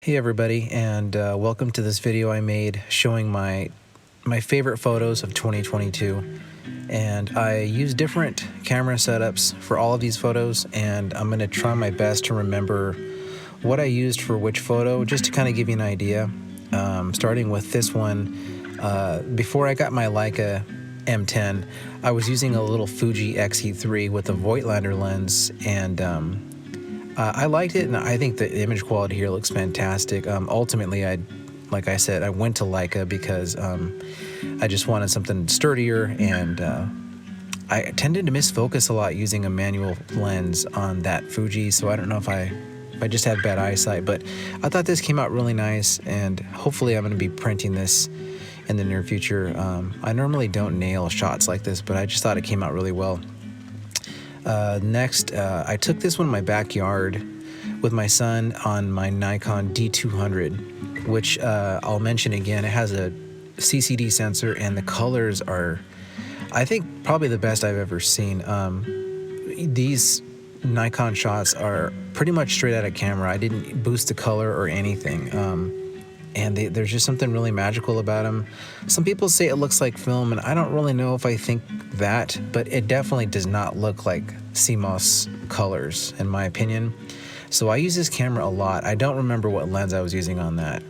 Hey everybody, and welcome to this video I made showing my favorite photos of 2022. And I use different camera setups for all of these photos, and I'm going to try my best to remember what I used for which photo, just to kind of give you an idea. Starting with this one, before I got my Leica M2, I was using a little Fuji X-E3 with a Voigtlander lens, and I liked it, and I think the image quality here looks fantastic. Ultimately, like I said, I went to Leica because I just wanted something sturdier, and I tended to misfocus a lot using a manual lens on that Fuji, so I don't know if I just had bad eyesight, but I thought this came out really nice, and hopefully I'm going to be printing this in the near future. I normally don't nail shots like this, but I just thought it came out really well. Next, I took this one in my backyard with my son on my Nikon D200, which I'll mention again. It has a CCD sensor, and the colors are, I think, probably the best I've ever seen. These Nikon shots are pretty much straight out of camera. I didn't boost the color or anything. And there's just something really magical about them. Some people say it looks like film, and I don't really know if I think that, but it definitely does not look like CMOS colors, in my opinion. So I use this camera a lot. I don't remember what lens I was using on that.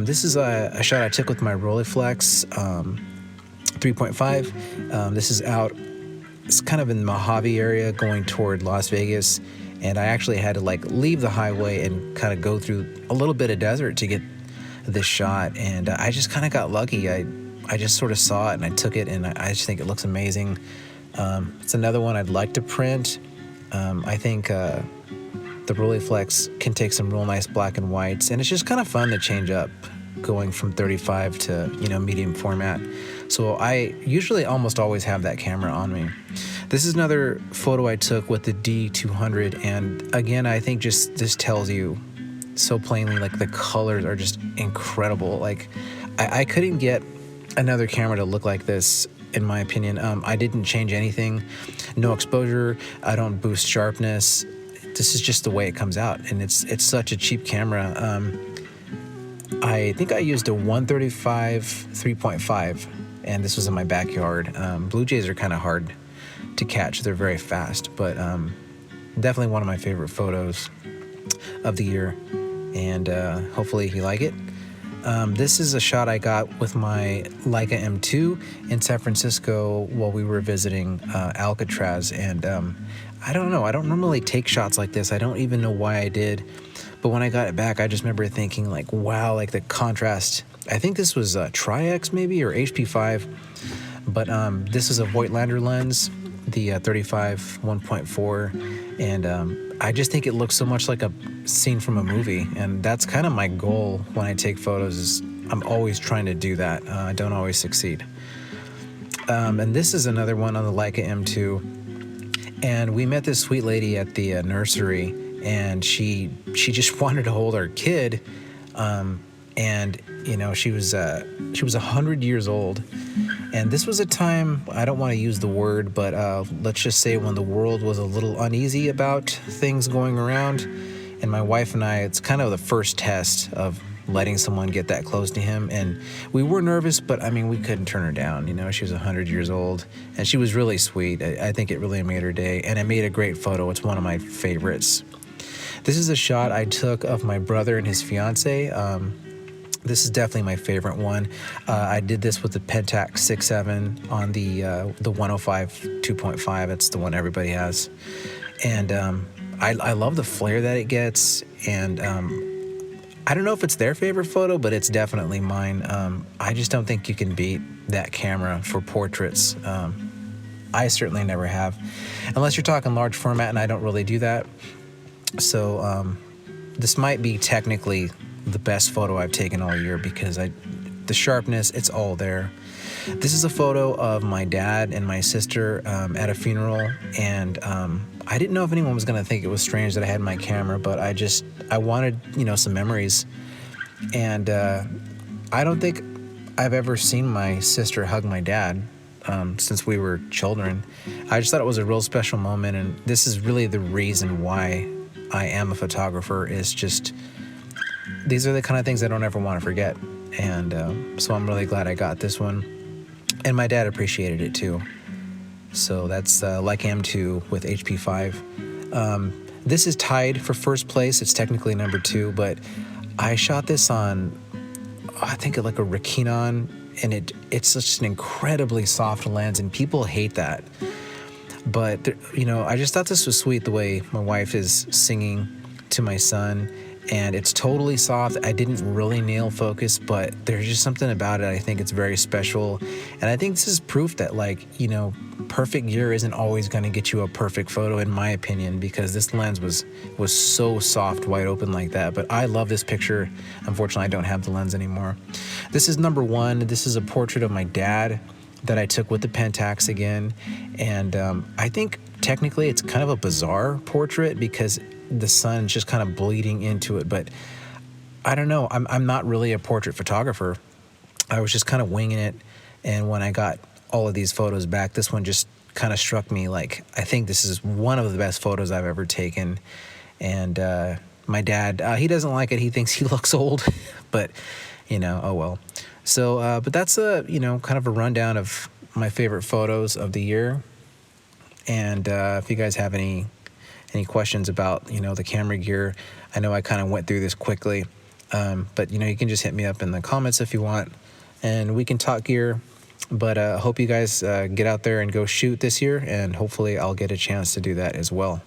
This is a shot I took with my Rolleiflex 3.5. This is out, it's kind of in the Mojave area going toward Las Vegas, and I actually had to leave the highway and kind of go through a little bit of desert to get this shot, and I just kind of got lucky. I just sort of saw it and I took it, and I just think it looks amazing. It's another one I'd like to print. I think the Rolleiflex can take some real nice black and whites, and it's just kind of fun to change up going from 35 to medium format. So I usually almost always have that camera on me. This is another photo I took with the D200, and again, I think just this tells you so plainly, the colors are just incredible. I couldn't get another camera to look like this, in my opinion. I didn't change anything, no exposure, I don't boost sharpness. This is just the way it comes out, and it's such a cheap camera. I think I used a 135 3.5, and this was in my backyard. Blue jays are kind of hard to catch, they're very fast, but definitely one of my favorite photos of the year, and hopefully you like it. This is a shot I got with my Leica M2 in San Francisco while we were visiting Alcatraz, and I don't know, I don't normally take shots like this. I don't even know why I did, but when I got it back, I just remember thinking wow, the contrast. I think this was Tri-X maybe, or HP5, but this is a Voigtlander lens, the 35 1.4, and I just think it looks so much like a scene from a movie, and that's kind of my goal when I take photos. Is I'm always trying to do that. I don't always succeed. And this is another one on the Leica M2, and we met this sweet lady at the nursery, and she just wanted to hold our kid, and she was 100 years old. And this was a time, I don't want to use the word, but let's just say when the world was a little uneasy about things going around. And my wife and I, it's kind of the first test of letting someone get that close to him. And we were nervous, but I mean, we couldn't turn her down. She was 100 years old, and she was really sweet. I think it really made her day, and it made a great photo. It's one of my favorites. This is a shot I took of my brother and his fiance. This is definitely my favorite one. I did this with the Pentax 6.7 on the 105 2.5. It's the one everybody has. And I love the flare that it gets. And I don't know if it's their favorite photo, but it's definitely mine. I just don't think you can beat that camera for portraits. I certainly never have. Unless you're talking large format, and I don't really do that. So this might be technically the best photo I've taken all year, because the sharpness, it's all there. This is a photo of my dad and my sister at a funeral, and I didn't know if anyone was going to think it was strange that I had my camera, but I wanted some memories. And I don't think I've ever seen my sister hug my dad since we were children. I just thought it was a real special moment, and this is really the reason why I am a photographer, is just these are the kind of things I don't ever want to forget. And so I'm really glad I got this one. And my dad appreciated it too. So that's Leica M2 with HP5. This is tied for first place. It's technically number 2, but I shot this on, I think, like a Rikenon, and it's such an incredibly soft lens, and people hate that. But, you know, I just thought this was sweet the way my wife is singing to my son, and it's totally soft. I didn't really nail focus, but there's just something about it. I think it's very special, and I think this is proof that, like, you know, perfect gear isn't always going to get you a perfect photo, in my opinion, because this lens was so soft, wide open like that. But I love this picture. Unfortunately, I don't have the lens anymore. This is number 1. This is a portrait of my dad that I took with the Pentax again, and I think technically it's kind of a bizarre portrait because the sun's just kind of bleeding into it, but I don't know. I'm not really a portrait photographer. I was just kind of winging it, and when I got all of these photos back, this one just kind of struck me like, I think this is one of the best photos I've ever taken. And my dad, he doesn't like it. He thinks he looks old, but you know, oh well. So, but that's you know, kind of a rundown of my favorite photos of the year. And if you guys have any questions about, you know, the camera gear, I know I kind of went through this quickly, but you know, you can just hit me up in the comments if you want, and we can talk gear. But I hope you guys get out there and go shoot this year, and hopefully I'll get a chance to do that as well.